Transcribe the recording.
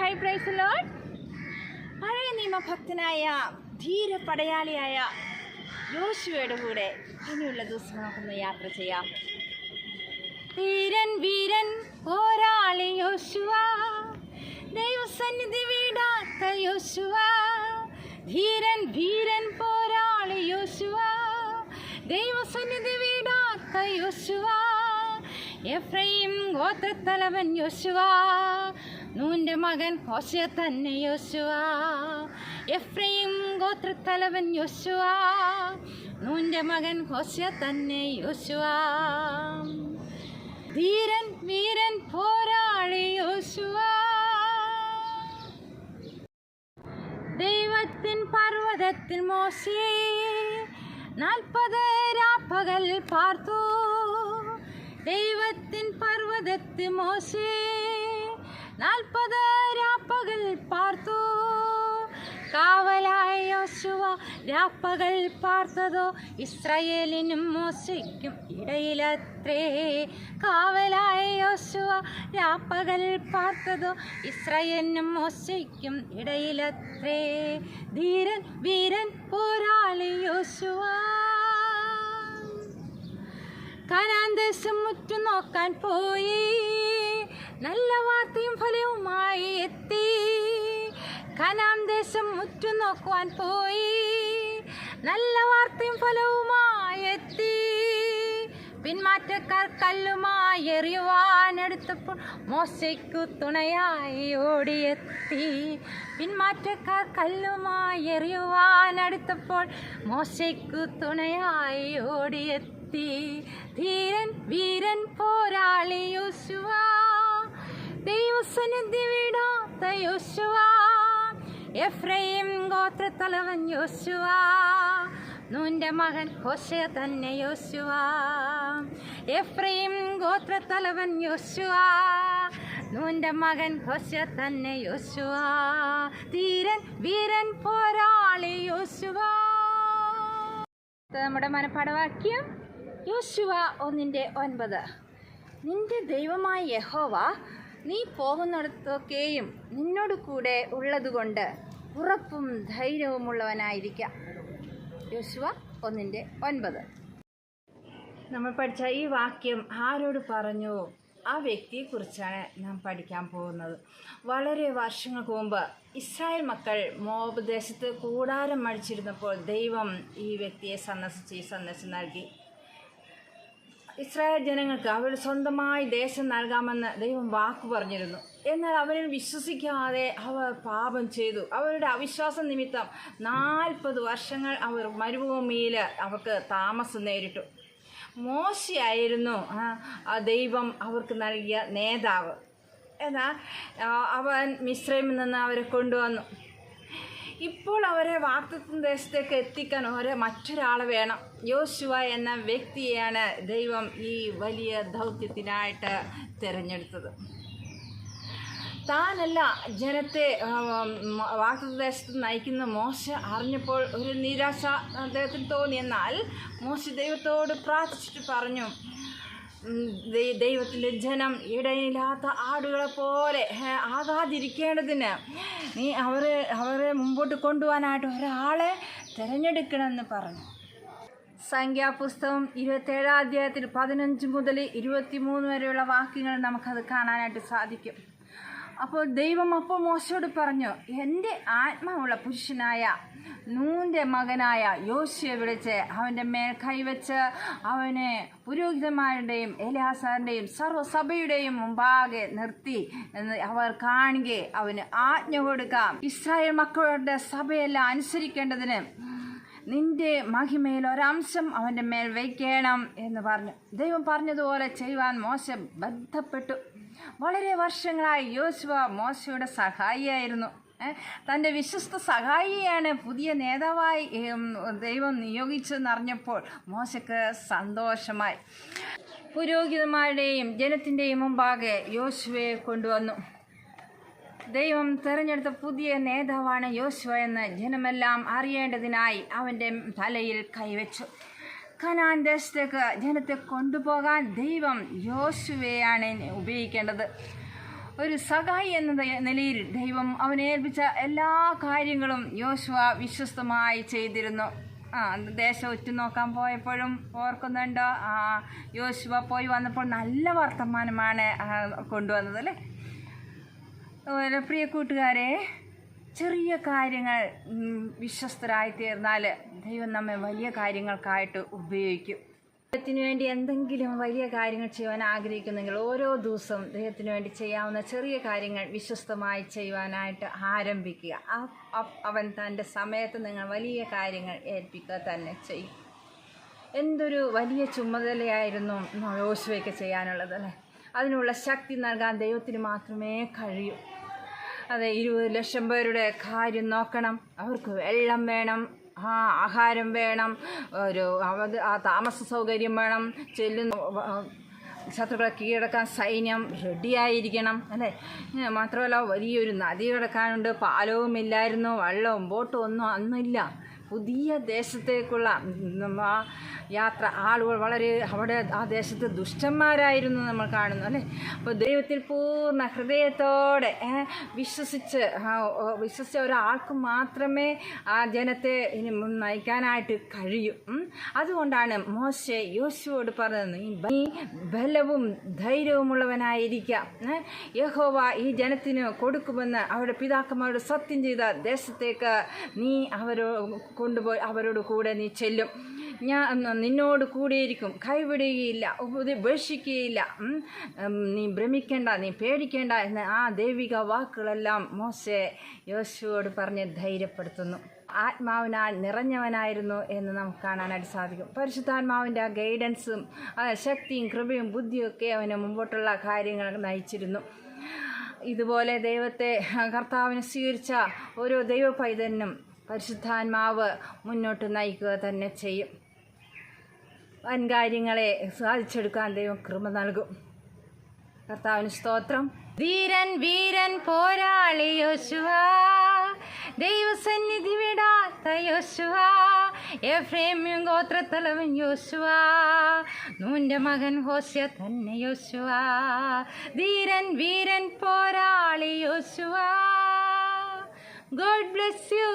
High praise Lord. പഴയ നിയമഭക്തനായ ധീര പടയാളിയായ യോശുവയുടെ കൂടെ ഇനിയുള്ള ദിവസം നമുക്കൊന്ന് യാത്ര ചെയ്യാം. വീരൻ വീരൻ പോരാളി യോശുവ, ദൈവസന്നിധി വിടാത്ത യോശുവ. ധീരൻ വീരൻ പോരാളി യോശുവ, ദൈവസന്നിധി വിടാത്ത യോശുവ. എഫ്രൈം ഗോത്രത്തലവൻ യോശുവ, നൂന്റെ മകൻ ഹോശയ തന്നെ യോശുവ. എഫ്രൈം ഗോത്രത്തലവൻ യോശുവ, നൂന്റെ മകൻ ഹോശയ തന്നെ യോശുവ. ധീരൻ വീരൻ പോരാളി യോശുവ. ദൈവത്തിൻ പർവ്വതത്തിൽ മോശെ 40 രാപ്പകൽ പാർത്തു. ദൈവത്തിൻ പർവ്വതത്തിൽ മോശെ 40 രാപ്പകൽ പാർത്തു. കാവലായ യോശുവ രാപ്പകൽ പാർത്തതോ ഇസ്രായേലിനും മോശയ്ക്കും ഇടയിലത്രേ. കാവലായ യോശുവ രാപ്പകൽ പാർത്തതോ ഇസ്രായേലിനും മോശയ്ക്കും ഇടയിലത്രേ. ധീരൻ വീരൻ പോരാളി യോശുവ. കനാൻ ദേശം ഉറ്റുനോക്കാൻ പോയി, നല്ല വാർത്തയും ഫലവുമായി എത്തി. കനാൻ ദേശം ഉറ്റുനോക്കുവാൻ പോയി, നല്ല വാർത്തയും ഫലവുമായി എത്തി. പിന്മാറ്റക്കാർ കല്ലുമായി എറിയുവാനെടുത്തപ്പോൾ മോശയ്ക്കു തുണയായി ഓടിയെത്തി. പിന്മാറ്റക്കാർ കല്ലുമായി എറിയുവാനെടുത്തപ്പോൾ മോശയ്ക്കു തുണയായി ഓടിയെത്തി. ധീരൻ വീരൻ പോരാളി യോശുവ, ദൈവസന്നിധി വിടാത്ത യോശുവ. എഫ്രൈം ഗോത്രത്തലവൻ യോശുവ, നൂന്റെ മകൻ ഹോശയ തന്നെ യോശുവ. എഫ്രൈം ഗോത്രത്തലവൻ യോശുവ, നൂന്റെ മകൻ ഹോശയ തന്നെ യോശുവ. ധീരൻ വീരൻ പോരാളി യോശുവ. നമ്മുടെ മനപ്പാഠവാക്യം യോശുവ 1:9. നിന്റെ ദൈവമായ യഹോവ നീ പോകുന്നിടത്തൊക്കെയും നിന്നോട് കൂടെ ഉള്ളതുകൊണ്ട് ഉറപ്പും ധൈര്യവുമുള്ളവനായിരിക്കാം. യോശുവ 1:9. നമ്മൾ പഠിച്ച ഈ വാക്യം ആരോട് പറഞ്ഞു? ആ വ്യക്തിയെക്കുറിച്ചാണ് നാം പഠിക്കാൻ പോകുന്നത്. വളരെ വർഷങ്ങൾക്ക് മുമ്പ് ഇസ്രായേൽ മക്കൾ മോവാബ് ദേശത്ത് കൂടാരം അടിച്ചിരുന്നപ്പോൾ ദൈവം ഈ വ്യക്തിയെ സന്ദർശനം നൽകി. ഇസ്രായേൽ ജനങ്ങൾക്ക് അവരുടെ സ്വന്തമായി ദേശം നൽകാമെന്ന് ദൈവം വാക്ക് പറഞ്ഞിരുന്നു. എന്നാൽ അവരിൽ വിശ്വസിക്കാതെ അവർ പാപം ചെയ്തു. അവരുടെ അവിശ്വാസം നിമിത്തം 40 വർഷങ്ങൾ അവർ മരുഭൂമിയിൽ അവർക്ക് താമസം നേരിട്ടു. മോശയായിരുന്നു ദൈവം അവർക്ക് നൽകിയ നേതാവ്. എന്നാൽ അവൻ മിസ്രൈമിൽ നിന്ന് അവരെ കൊണ്ടുവന്നു. ഇപ്പോൾ അവരെ വാഗ്ദത്ത ദേശത്തേക്ക് എത്തിക്കാൻ മറ്റൊരാളെ വേണം. യോശുവ എന്ന വ്യക്തിയെയാണ് ദൈവം ഈ വലിയ ദൗത്യത്തിനായിട്ട് തിരഞ്ഞെടുത്തത്. താനല്ല ജനത്തെ വാഗ്ദത്ത ദേശത്ത് നയിക്കുന്ന മോശ അറിഞ്ഞപ്പോൾ ഒരു നിരാശ അദ്ദേഹത്തിന് തോന്നി. എന്നാൽ മോശ ദൈവത്തോട് പ്രാർത്ഥിച്ചിട്ട് പറഞ്ഞു, ദൈവത്തിൻ്റെ ജനം ഇടയില്ലാത്ത ആടുകളെ പോലെ ആകാതിരിക്കേണ്ടതിന് നീ അവരെ മുമ്പോട്ട് കൊണ്ടുപോകാനായിട്ട് ഒരാളെ തിരഞ്ഞെടുക്കണമെന്ന് പറഞ്ഞു. സംഖ്യാപുസ്തകം 27 അധ്യായത്തിൽ 15 മുതൽ 23 വരെയുള്ള വാക്യങ്ങൾ നമുക്കത് കാണാനായിട്ട് സാധിക്കും. അപ്പോൾ ദൈവം മോശയോട് പറഞ്ഞു, എൻ്റെ ആത്മാവുള്ള പുരുഷനായ നൂൻ്റെ മകനായ യോശുവയെ വിളിച്ച് അവൻ്റെ മേൽ കൈവച്ച് അവനെ പുരോഹിതന്മാരുടെയും എലിയാസാറിൻ്റെയും സർവ്വസഭയുടെയും മുമ്പാകെ നിർത്തി എന്ന് അവർ കാണുകെ അവന് ആജ്ഞ കൊടുക്കാം. ഇസ്രായേൽ മക്കളുടെ സഭയെല്ലാം അനുസരിക്കേണ്ടതിന് നിന്റെ മഹിമയിൽ ഒരംശം അവൻ്റെ മേൽ വയ്ക്കണം എന്ന് പറഞ്ഞു. ദൈവം പറഞ്ഞതുപോലെ ചെയ്യുവാൻ മോശ ബന്ധപ്പെട്ടു. വളരെ വർഷങ്ങളായി യോശുവ മോശയുടെ സഹായിയായിരുന്നു. തൻ്റെ വിശ്വസ്ത സഹായിയാണ് പുതിയ നേതാവായി ദൈവം നിയോഗിച്ചെന്നറിഞ്ഞപ്പോൾ മോശയ്ക്ക് സന്തോഷമായി. പുരോഹിതന്മാരുടെയും ജനത്തിൻ്റെയും മുമ്പാകെ യോശുവയെ കൊണ്ടുവന്നു. ദൈവം തിരഞ്ഞെടുത്ത പുതിയ നേതാവാണ് യോശുവ എന്ന് ജനമെല്ലാം അറിയേണ്ടതിനായി അവൻ്റെ തലയിൽ കൈവച്ചു. കനാൻ ദേശത്തേക്ക് ജനത്തെ കൊണ്ടുപോകാൻ ദൈവം യോശുവയെയാണ് ഉപയോഗിക്കേണ്ടത്. ഒരു സഹായി എന്ന നിലയിൽ ദൈവം അവനെ ഏൽപ്പിച്ച എല്ലാ കാര്യങ്ങളും യോശുവ വിശ്വസ്തമായി ചെയ്തിരുന്നു. ദേശം ഉറ്റുനോക്കാൻ പോയപ്പോഴും ഓർക്കുന്നുണ്ടോ? യോശുവ പോയി വന്നപ്പോൾ നല്ല വർത്തമാനമാണ് കൊണ്ടുവന്നത് അല്ലേ. പ്രിയ കൂട്ടുകാരെ, ചെറിയ കാര്യങ്ങൾ വിശ്വസ്തരായി തീർന്നാൽ ദൈവം നമ്മെ വലിയ കാര്യങ്ങൾക്കായിട്ട് ഉപയോഗിക്കും. ദൈവത്തിന് വേണ്ടി എന്തെങ്കിലും വലിയ കാര്യങ്ങൾ ചെയ്യുവാൻ ആഗ്രഹിക്കുന്നെങ്കിൽ ഓരോ ദിവസവും ദൈവത്തിന് വേണ്ടി ചെയ്യാവുന്ന ചെറിയ കാര്യങ്ങൾ വിശ്വസ്തമായി ചെയ്യുവാനായിട്ട് ആരംഭിക്കുക. അവൻ തൻ്റെ സമയത്ത് നിങ്ങൾ വലിയ കാര്യങ്ങൾ ഏൽപ്പിക്കുക തന്നെ ചെയ്യും. എന്തൊരു വലിയ ചുമതലയായിരുന്നു യോശുവയ്ക്ക് ചെയ്യാനുള്ളത് അല്ലേ. അതിനുള്ള ശക്തി നൽകാൻ ദൈവത്തിന് മാത്രമേ കഴിയൂ. അതെ, 20 ലക്ഷം പേരുടെ കാര്യം നോക്കണം. അവർക്ക് വെള്ളം വേണം, ആഹാരം വേണം, താമസ സൗകര്യം വേണം, ശത്രുക്കളെ കീഴടക്കാൻ സൈന്യം റെഡിയായിരിക്കണം അല്ലേ. മാത്രമല്ല വലിയൊരു നദി കിടക്കാനുണ്ട്, പാലവുമില്ലായിരുന്നു, വെള്ളവും ബോട്ടും ഒന്നും അന്നില്ല. പുതിയ ദേശത്തേക്കുള്ള യാത്ര, ആളുകൾ വളരെ അവിടെ ആ ദേശത്ത് ദുഷ്ടന്മാരായിരുന്നു നമ്മൾ കാണുന്നു അല്ലേ. അപ്പോൾ ദൈവത്തിൽ പൂർണ്ണ ഹൃദയത്തോടെ വിശ്വസിച്ച ഒരാൾക്ക് മാത്രമേ ആ ജനത്തെ ഇനി നയിക്കാനായിട്ട് കഴിയൂ. അതുകൊണ്ടാണ് മോശെ യോശുവോട് പറഞ്ഞത്, നീ ബലവും ധൈര്യവുമുള്ളവനായിരിക്കാം. യഹോവ ഈ ജനത്തിന് കൊടുക്കുമെന്ന് അവരുടെ പിതാക്കന്മാരോട് സത്യം ചെയ്ത ദേശത്തേക്ക് നീ കൊണ്ടുപോയി അവരോട് കൂടെ നീ ചെല്ലും. ഞാൻ നിന്നോട് കൂടിയിരിക്കും, കൈവിടുകയില്ല, ഉപേക്ഷിക്കുകയില്ല. നീ ഭ്രമിക്കേണ്ട, നീ പേടിക്കേണ്ട എന്ന ആ ദൈവിക വാക്കുകളെല്ലാം മോശെ യോശുവോട് പറഞ്ഞ് ധൈര്യപ്പെടുത്തുന്നു. ആത്മാവിനാൽ നിറഞ്ഞവനായിരുന്നു എന്ന് നമുക്ക് കാണാനായിട്ട് സാധിക്കും. പരിശുദ്ധാത്മാവിൻ്റെ ആ ഗൈഡൻസും ശക്തിയും കൃപയും ബുദ്ധിയും ഒക്കെ അവന് മുമ്പോട്ടുള്ള കാര്യങ്ങൾ നയിച്ചിരുന്നു. ഇതുപോലെ കർത്താവിനെ സ്വീകരിച്ച ഓരോ ദൈവ പൈതലിനും പരിശുദ്ധാത്മാവ് മുന്നോട്ട് നയിക്കുക തന്നെ ചെയ്യും. വൻകാര്യങ്ങളെ സാധിച്ചെടുക്കാൻ ദൈവം കൃപ നൽകും. കർത്താവിന് സ്തോത്രം. ധീരൻ വീരൻ പോരാളി യോശുവ, ദൈവസന്നിധി വിടാത്ത യോശുവ, എഫ്രൈം ഗോത്രത്തലവൻ യോശുവ, നൂന്റെ മകൻ ഹോശയ തന്നെ യോശുവ, ധീരൻ വീരൻ പോരാളി യോശുവ. God bless you.